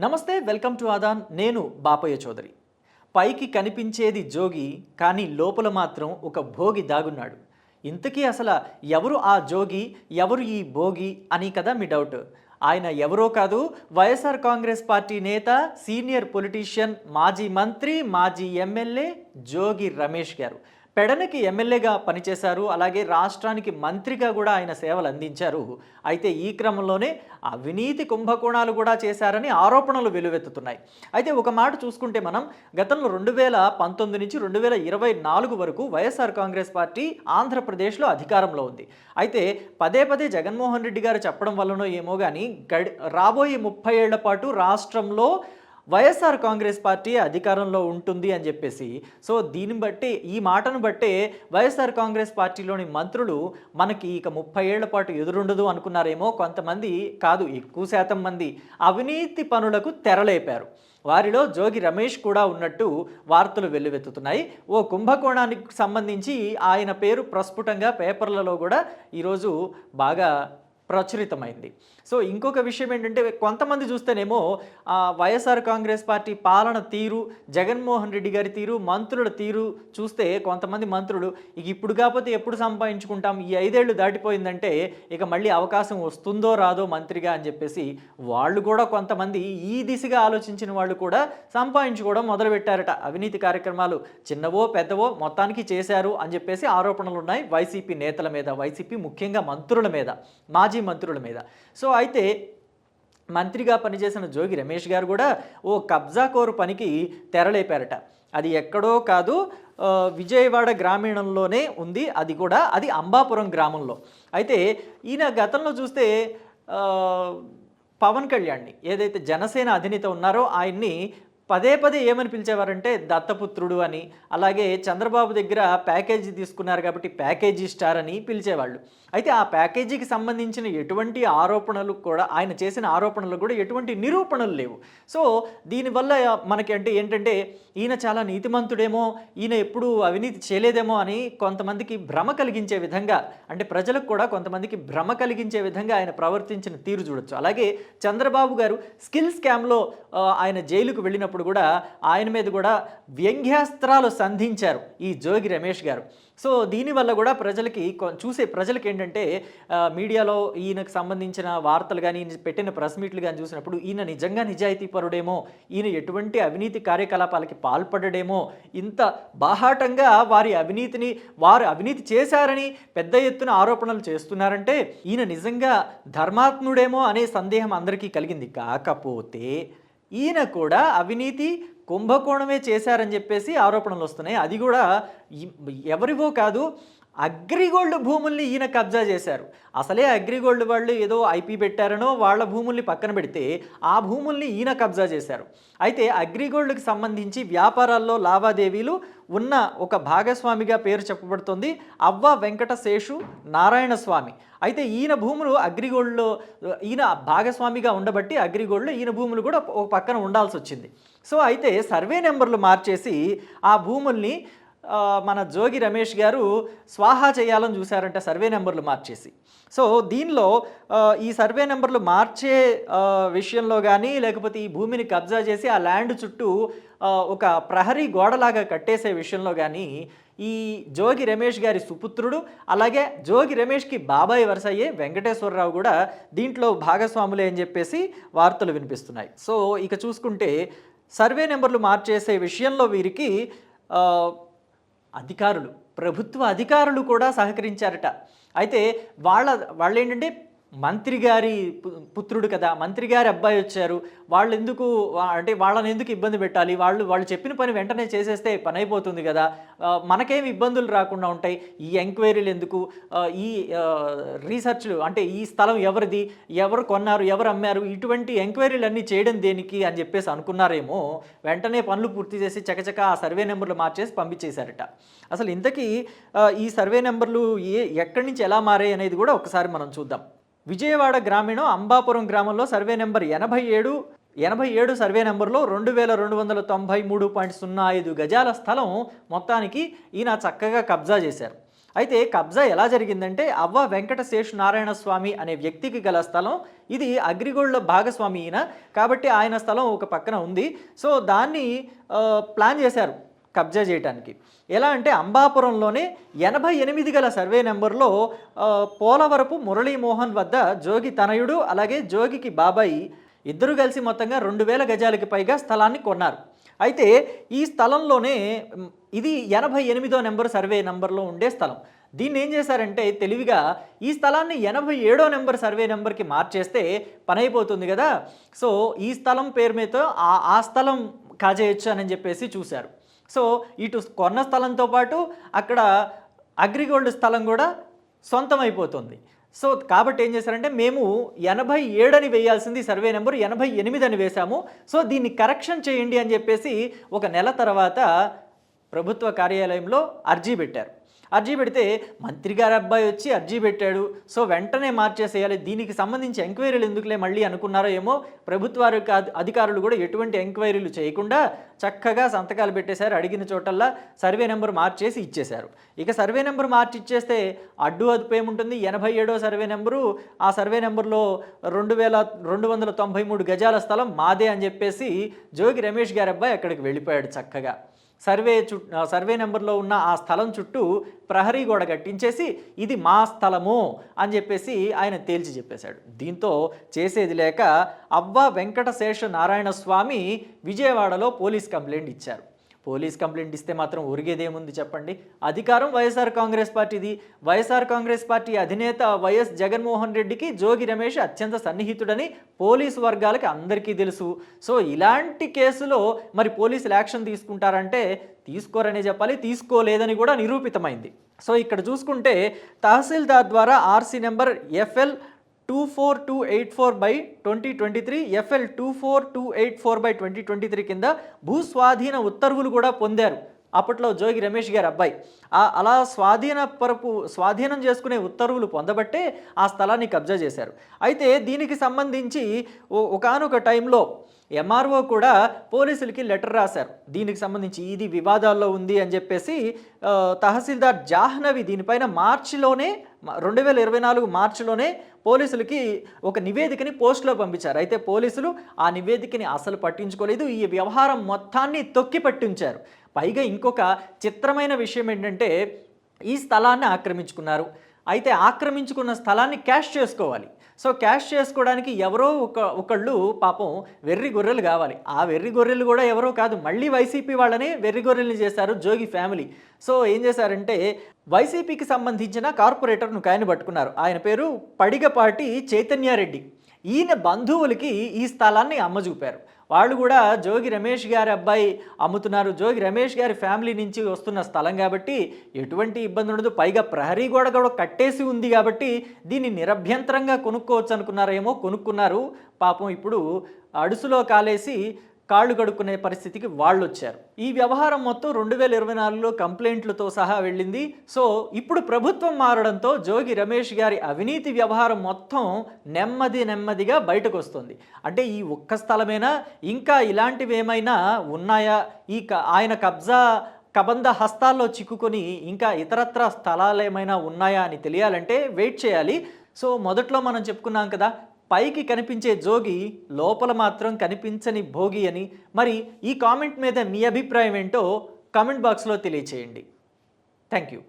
నమస్తే, welcome to Aadan. నేను బాపయ్య చౌదరి. పైకి కనిపించేది జోగి, కానీ లోపల మాత్రం ఒక భోగి దాగున్నాడు. ఇంతకీ అసలు ఎవరు ఆ జోగి, ఎవరు ఈ భోగి అని కదా మీ డౌట్. ఆయన ఎవరో కాదు, వైఎస్ఆర్ కాంగ్రెస్ పార్టీ నేత, సీనియర్ పొలిటీషియన్, మాజీ మంత్రి, మాజీ ఎమ్మెల్యే జోగి రమేష్ గారు. పెడనకి ఎమ్మెల్యేగా పనిచేశారు, అలాగే రాష్ట్రానికి మంత్రిగా కూడా ఆయన సేవలు అందించారు. అయితే ఈ క్రమంలోనే అవినీతి కుంభకోణాలు కూడా చేశారని ఆరోపణలు వెలువెత్తుతున్నాయి. అయితే ఒక మాట చూసుకుంటే మనం గతంలో 2019 నుంచి 2024 వరకు వైఎస్ఆర్ కాంగ్రెస్ పార్టీ ఆంధ్రప్రదేశ్లో అధికారంలో ఉంది. అయితే పదే పదే జగన్మోహన్ రెడ్డి గారు చెప్పడం వల్లనో ఏమో కానీ రాబోయే 30 ఏళ్ల పాటు రాష్ట్రంలో వైఎస్ఆర్ కాంగ్రెస్ పార్టీ అధికారంలో ఉంటుంది అని చెప్పేసి, సో దీన్ని బట్టి, ఈ మాటను బట్టే వైఎస్ఆర్ కాంగ్రెస్ పార్టీలోని మంత్రులు మనకి ఇక 30 ఏళ్ల పాటు ఎదురుండదు అనుకున్నారేమో. కొంతమంది కాదు, ఎక్కువ శాతం మంది అవినీతి పనులకు తెరలేపారు. వారిలో జోగి రమేష్ కూడా ఉన్నట్టు వార్తలు వెల్లువెత్తుతున్నాయి. ఓ కుంభకోణానికి సంబంధించి ఆయన పేరు ప్రస్ఫుటంగా పేపర్లలో కూడా ఈరోజు బాగా ప్రచురితమైంది. సో ఇంకొక విషయం ఏంటంటే, కొంతమంది చూస్తేనేమో వైఎస్ఆర్ కాంగ్రెస్ పార్టీ పాలన తీరు, జగన్మోహన్ రెడ్డి గారి తీరు, మంత్రుల తీరు చూస్తే కొంతమంది మంత్రులు ఇక ఇప్పుడు కాకపోతే ఎప్పుడు సంపాదించుకుంటాం, ఈ 5 ఏళ్ళు దాటిపోయిందంటే ఇక మళ్ళీ అవకాశం వస్తుందో రాదో మంత్రిగా అని చెప్పేసి వాళ్ళు కూడా, కొంతమంది ఈ దిశగా ఆలోచించిన వాళ్ళు కూడా సంపాదించుకోవడం మొదలుపెట్టారట. అవినీతి కార్యక్రమాలు చిన్నవో పెద్దవో మొత్తానికి చేశారు అని చెప్పేసి ఆరోపణలు ఉన్నాయి వైసీపీ నేతల మీద, వైసీపీ ముఖ్యంగా మంత్రుల మీద, మాజీ మంత్రుల మీద. సో అయితే మంత్రిగా పనిచేసిన జోగి రమేష్ గారు కూడా ఓ కబ్జా కోరు పనికి తెరలేపారట. అది ఎక్కడో కాదు, విజయవాడ గ్రామీణంలోనే ఉంది. అది అంబాపురం గ్రామంలో. అయితే ఈయన గతంలో చూస్తే పవన్ కళ్యాణ్ని, ఏదైతే జనసేన అధినేత ఉన్నారో ఆయన్ని పదే పదే ఏమని పిలిచేవారంటే దత్తపుత్రుడు అని, అలాగే చంద్రబాబు దగ్గర ప్యాకేజీ తీసుకున్నారు కాబట్టి ప్యాకేజీ స్టార్ అని పిలిచేవాళ్ళు. అయితే ఆ ప్యాకేజీకి సంబంధించిన ఎటువంటి ఆరోపణలు కూడా, ఆయన చేసిన ఆరోపణలు కూడా ఎటువంటి నిరూపణలు లేవు. సో దీనివల్ల మనకి ఏంటంటే ఈయన చాలా నీతిమంతుడేమో, ఈయన ఎప్పుడు అవినీతి చేయలేదేమో అని కొంతమందికి భ్రమ కలిగించే విధంగా, అంటే ప్రజలకు కూడా కొంతమందికి భ్రమ కలిగించే విధంగా ఆయన ప్రవర్తించిన తీరు చూడొచ్చు. అలాగే చంద్రబాబు గారు స్కిల్ స్కామ్లో ఆయన జైలుకు వెళ్ళినప్పుడు కూడా ఆయన మీద కూడా వ్యంగ్యాస్త్రాలు సంధించారు ఈ జోగి రమేష్ గారు. సో దీనివల్ల కూడా చూసే ప్రజలకి ఏంటంటే, మీడియాలో ఈయనకు సంబంధించిన వార్తలు కానీ, ఈయన పెట్టిన ప్రెస్ మీట్లు కానీ చూసినప్పుడు ఈయన నిజంగా నిజాయితీపరుడేమో, ఈయన ఎటువంటి అవినీతి కార్యకలాపాలకి పాల్పడడేమో, ఇంత బాహాటంగా వారు అవినీతి చేశారని పెద్ద ఎత్తున ఆరోపణలు చేస్తున్నారంటే ఈయన నిజంగా ధర్మాత్ముడేమో అనే సందేహం అందరికీ కలిగింది. కాకపోతే ఈయన కూడా అవినీతి కుంభకోణమే చేశారని చెప్పేసి ఆరోపణలు వస్తున్నాయి. అది కూడా ఎవరివో కాదు, అగ్రిగోల్డ్ భూముల్ని ఈయన కబ్జా చేశారు. అసలే అగ్రిగోల్డ్ వాళ్ళు ఏదో ఐపీ పెట్టారనో వాళ్ళ భూముల్ని పక్కన పెడితే ఆ భూముల్ని ఈయన కబ్జా చేశారు. అయితే అగ్రిగోల్డ్కి సంబంధించి వ్యాపారాల్లో లావాదేవీలు ఉన్న ఒక భాగస్వామిగా పేరు చెప్పబడుతుంది అవ్వ వెంకట శేషు నారాయణ స్వామి. అయితే ఈయన భూములు అగ్రిగోల్డ్లో ఈయన భాగస్వామిగా ఉండబట్టి అగ్రిగోల్డ్లో ఈయన భూములు కూడా ఒక పక్కన ఉండాల్సి వచ్చింది. సో అయితే సర్వే నెంబర్లు మార్చేసి ఆ భూముల్ని మన జోగి రమేష్ గారు స్వాహా చేయాలని చూశారంట, సర్వే నెంబర్లు మార్చేసి. సో దీనిలో ఈ సర్వే నెంబర్లు మార్చే విషయంలో కానీ, లేకపోతే ఈ భూమిని కబ్జా చేసి ఆ ల్యాండ్ చుట్టూ ఒక ప్రహరీ గోడలాగా కట్టేసే విషయంలో కానీ ఈ జోగి రమేష్ గారి సుపుత్రుడు, అలాగే జోగి రమేష్కి బాబాయ్ వరుస అయ్యే వెంకటేశ్వరరావు కూడా దీంట్లో భాగస్వాములే అని చెప్పేసి వార్తలు వినిపిస్తున్నాయి. సో ఇక చూసుకుంటే సర్వే నెంబర్లు మార్చేసే విషయంలో వీరికి ప్రభుత్వ అధికారులు కూడా సహకరించారట. అయితే వాళ్ళు ఏంటంటే, మంత్రి గారి పుత్రుడు కదా, మంత్రి గారి అబ్బాయి వచ్చారు, వాళ్ళని ఎందుకు ఇబ్బంది పెట్టాలి, వాళ్ళు చెప్పిన పని వెంటనే చేసేస్తే పని అయిపోతుంది కదా, మనకేమి ఇబ్బందులు రాకుండా ఉంటాయి, ఈ ఎంక్వైరీలు ఎందుకు, ఈ రీసెర్చ్లు, అంటే ఈ స్థలం ఎవరిది, ఎవరు కొన్నారు, ఎవరు అమ్మారు, ఇటువంటి ఎంక్వైరీలు అన్నీ చేయడం దేనికి అని చెప్పేసి అనుకున్నారేమో. వెంటనే పనులు పూర్తి చేసి చకచక ఆ సర్వే నెంబర్లు మార్చేసి పంపించేశారట. అసలు ఇంతకీ ఈ సర్వే నెంబర్లు ఎక్కడి నుంచి ఎలా మారాయి అనేది కూడా ఒకసారి మనం చూద్దాం. విజయవాడ గ్రామీణం అంబాపురం గ్రామంలో సర్వే నెంబర్ 87 సర్వే నెంబర్లో 2293.05 గజాల స్థలం మొత్తానికి ఈయన చక్కగా కబ్జా చేశారు. అయితే కబ్జా ఎలా జరిగిందంటే అవ్వ వెంకట శేషు నారాయణ స్వామి అనే వ్యక్తికి గల స్థలం ఇది. అగ్రిగోల్డ్లో భాగస్వామి ఈయన కాబట్టి ఆయన స్థలం ఒక పక్కన ఉంది. సో దాన్ని ప్లాన్ చేశారు కబ్జా చేయడానికి. ఎలా అంటే అంబాపురంలోనే 88 గల సర్వే నెంబర్లో పోలవరపు మురళీమోహన్ వద్ద జోగి తనయుడు అలాగే జోగికి బాబాయి ఇద్దరు కలిసి మొత్తంగా 2000 గజాలకి పైగా స్థలాన్ని కొన్నారు. అయితే ఈ స్థలంలోనే ఇది 88వ నెంబర్ సర్వే నెంబర్లో ఉండే స్థలం. దీన్ని ఏం చేశారంటే తెలివిగా ఈ స్థలాన్ని 87వ నెంబర్ సర్వే నెంబర్కి మార్చేస్తే పని అయిపోతుంది కదా. సో ఈ స్థలం పేరు మీద ఆ స్థలం కాజేయచ్చు అని చెప్పేసి చూశారు. సో ఇటు కొన్న స్థలంతో పాటు అక్కడ అగ్రిగోల్డ్ స్థలం కూడా సొంతం అయిపోతుంది. సో కాబట్టి ఏం చేశారంటే మేము 87 అని వేయాల్సింది సర్వే నెంబర్ 88 అని వేశాము. సో దీన్ని కరెక్షన్ చేయండి అని చెప్పేసి ఒక నెల తర్వాత ప్రభుత్వ కార్యాలయంలో అర్జీ పెట్టారు. అర్జీ పెడితే మంత్రి గారి అబ్బాయి వచ్చి అర్జీ పెట్టాడు. సో వెంటనే మార్చేసేయాలి, దీనికి సంబంధించి ఎంక్వైరీలు ఎందుకులే మళ్ళీ అనుకున్నారో ఏమో. ప్రభుత్వ అధికారులు కూడా ఎటువంటి ఎంక్వైరీలు చేయకుండా చక్కగా సంతకాలు పెట్టేశారు. అడిగిన చోటల్లా సర్వే నెంబర్ మార్చేసి ఇచ్చేశారు. ఇక సర్వే నెంబర్ మార్చి ఇచ్చేస్తే అడ్డు అదుపు ఏముంటుంది. 87వ సర్వే నెంబరు, ఆ సర్వే నెంబర్లో 2293 గజాల స్థలం మాదే అని చెప్పేసి జోగి రమేష్ గారి అబ్బాయి అక్కడికి వెళ్ళిపోయాడు. చక్కగా సర్వే నెంబర్లో ఉన్న ఆ స్థలం చుట్టూ ప్రహరీ గోడ కట్టించేసి ఇది మా స్థలము అని చెప్పేసి ఆయన తేల్చి చెప్పేశాడు. దీంతో చేసేది లేక అవ్వ వెంకట శేష నారాయణ స్వామి విజయవాడలో పోలీస్ కంప్లైంట్ ఇచ్చారు. పోలీస్ కంప్లైంట్ ఇస్తే మాత్రం ఒరిగేదేముంది చెప్పండి. అధికారం వైఎస్ఆర్ కాంగ్రెస్ పార్టీది. వైఎస్ఆర్ కాంగ్రెస్ పార్టీ అధినేత వైఎస్ జగన్మోహన్ రెడ్డికి జోగి రమేష్ అత్యంత సన్నిహితుడని పోలీసు వర్గాలకి అందరికీ తెలుసు. సో ఇలాంటి కేసులో మరి పోలీసులు యాక్షన్ తీసుకుంటారంటే తీసుకోరనే చెప్పాలి, తీసుకోలేదని కూడా నిరూపితమైంది. సో ఇక్కడ చూసుకుంటే తహసీల్దార్ ద్వారా ఆర్సీ నెంబర్ FL 24284/2023 FL 24284/2023 కింద భూస్వాధీన ఉత్తర్వులు కూడా పొందారు అప్పట్లో జోగి రమేష్ గారి అబ్బాయి. అలా స్వాధీనం చేసుకునే ఉత్తర్వులు పొందబట్టే ఆ స్థలాన్ని కబ్జా చేశారు. అయితే దీనికి సంబంధించి ఒకానొక టైంలో MRO కూడా పోలీసులకి లెటర్ రాశారు. దీనికి సంబంధించి ఇది వివాదాల్లో ఉంది అని చెప్పేసి తహసీల్దార్ జాహ్నవి దీనిపైన 2024 మార్చిలోనే పోలీసులకి ఒక నివేదికని పోస్టులో పంపించారు. అయితే పోలీసులు ఆ నివేదికని అసలు పట్టించుకోలేదు. ఈ వ్యవహారం మొత్తాన్ని తొక్కి పట్టించారు. పైగా ఇంకొక చిత్రమైన విషయం ఏంటంటే ఈ స్థలాన్ని ఆక్రమించుకున్నారు. అయితే ఆక్రమించుకున్న స్థలాన్ని క్యాష్ చేసుకోవాలి. సో క్యాష్ చేసుకోవడానికి ఎవరో ఒకళ్ళు పాపం వెర్రి గొర్రెలు కావాలి. ఆ వెర్రి గొర్రెలు కూడా ఎవరో కాదు, మళ్ళీ వైసీపీ వాళ్ళనే వెర్రి గొర్రెల్ని చేశారు జోగి ఫ్యామిలీ. సో ఏం చేశారంటే వైసీపీకి సంబంధించిన కార్పొరేటర్ను కాయని పట్టుకున్నారు. ఆయన పేరు పడిగపాటి చైతన్యారెడ్డి. ఈయన బంధువులకి ఈ స్థలాన్ని అమ్మజూపారు. వాళ్ళు కూడా జోగి రమేష్ గారి అబ్బాయి అమ్ముతున్నారు, జోగి రమేష్ గారి ఫ్యామిలీ నుంచి వస్తున్న స్థలం కాబట్టి ఎటువంటి ఇబ్బంది ఉండదు, పైగా ప్రహరీ గోడ కూడా కట్టేసి ఉంది కాబట్టి దీన్ని నిరభ్యంతరంగా కొనుక్కోవచ్చు అనుకున్నారేమో, కొనుక్కున్నారు. పాపం ఇప్పుడు అడుసులో కాలేసి కాళ్ళు కడుక్కునే పరిస్థితికి వాళ్ళు వచ్చారు. ఈ వ్యవహారం మొత్తం 2024లో కంప్లైంట్లతో సహా వెళ్ళింది. సో ఇప్పుడు ప్రభుత్వం మారడంతో జోగి రమేష్ గారి అవినీతి వ్యవహారం మొత్తం నెమ్మదిగా బయటకు వస్తుంది. అంటే ఈ ఒక్క స్థలమేనా, ఇంకా ఇలాంటివి ఏమైనా ఉన్నాయా, ఆయన కబంధ హస్తాల్లో చిక్కుకొని ఇంకా ఇతరత్ర స్థలాలు ఏమైనా ఉన్నాయా అని తెలియాలంటే వెయిట్ చేయాలి. సో మొదట్లో మనం చెప్పుకున్నాం కదా, పైకి కనిపించే జోగి లోపల మాత్రం కనిపించని భోగి అని. మరి ఈ కామెంట్ మీద మీ అభిప్రాయం ఏంటో కామెంట్ బాక్స్లో తెలియచేయండి. Thank you.